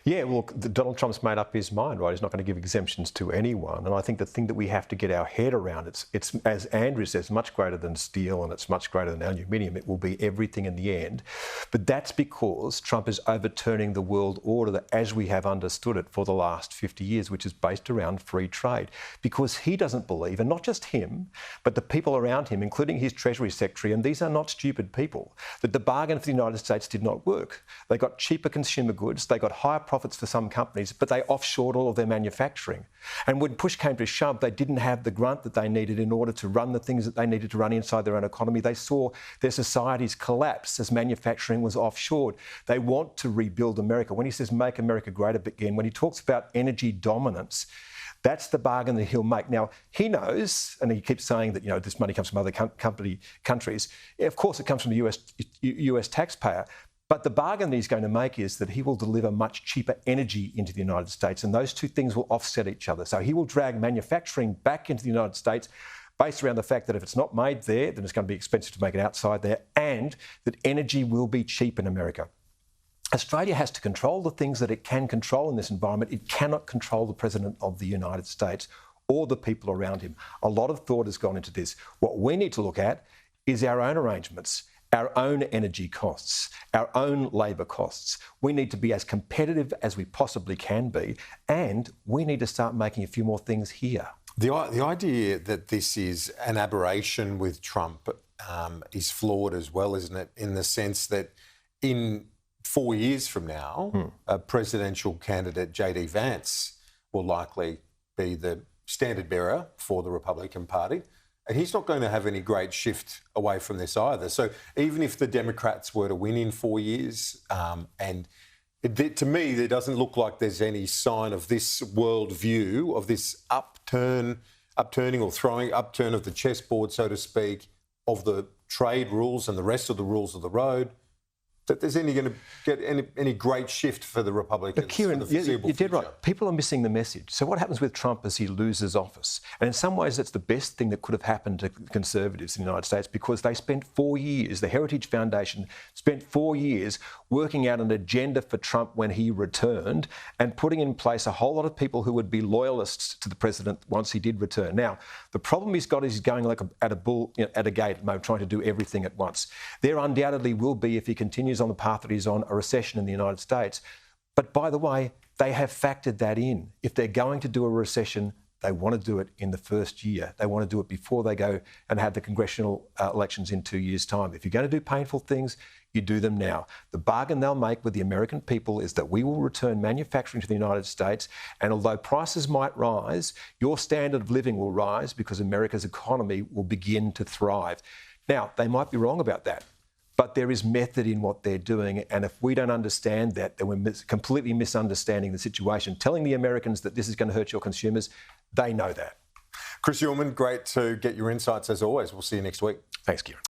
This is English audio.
Yeah, well, Donald Trump's made up his mind, right? He's not going to give exemptions to anyone. And I think the thing that we have to get our head around, it's as Andrew says, much greater than steel and it's much greater than aluminium. It will be everything in the end. But that's because Trump is overturning the world order as we have understood it for the last 50 years, which is based around free trade. Because he doesn't believe, and not just him, but the people around him, including his Treasury Secretary, and these are not stupid people, that the bargain for the United States did not work. They got cheaper consumer goods, they got higher profits for some companies, but they offshored all of their manufacturing. And when push came to shove, they didn't have the grunt that they needed in order to run the things that they needed to run inside their own economy. They saw their societies collapse as manufacturing was offshored. They want to rebuild America. When he says make America great again, when he talks about energy dominance, that's the bargain that he'll make. Now, he knows, and he keeps saying that, this money comes from other countries. Of course, it comes from the US taxpayer. But the bargain that he's going to make is that he will deliver much cheaper energy into the United States, and those two things will offset each other. So he will drag manufacturing back into the United States based around the fact that if it's not made there, then it's going to be expensive to make it outside there, and that energy will be cheap in America. Australia has to control the things that it can control in this environment. It cannot control the President of the United States or the people around him. A lot of thought has gone into this. What we need to look at is our own arrangements, our own energy costs, our own labour costs. We need to be as competitive as we possibly can be, and we need to start making a few more things here. The idea that this is an aberration with Trump is flawed as well, isn't it? In the sense that in 4 years from now, a presidential candidate, J.D. Vance, will likely be the standard bearer for the Republican Party. And he's not going to have any great shift away from this either. So even if the Democrats were to win in 4 years, to me, there doesn't look like there's any sign of this worldview, of this upturn of the chessboard, so to speak, of the trade rules and the rest of the rules of the road, that there's going to get any great shift for the Republicans. But Kieran, for the foreseeable you did future. right. People are missing the message. So what happens with Trump is he loses office. And in some ways, that's the best thing that could have happened to Conservatives in the United States, because they spent 4 years, the Heritage Foundation spent 4 years working out an agenda for Trump when he returned and putting in place a whole lot of people who would be loyalists to the president once he did return. Now, the problem he's got is he's going like at a bull at a gate, trying to do everything at once. There undoubtedly will be, if he continues on the path that he's on, a recession in the United States. But by the way, they have factored that in. If they're going to do a recession, they want to do it in the first year. They want to do it before they go and have the congressional elections in 2 years' time. If you're going to do painful things, you do them now. The bargain they'll make with the American people is that we will return manufacturing to the United States, and although prices might rise, your standard of living will rise because America's economy will begin to thrive. Now, they might be wrong about that, but there is method in what they're doing. And if we don't understand that, then we're completely misunderstanding the situation. Telling the Americans that this is going to hurt your consumers, they know that. Chris Uhlmann, great to get your insights as always. We'll see you next week. Thanks, Kieran.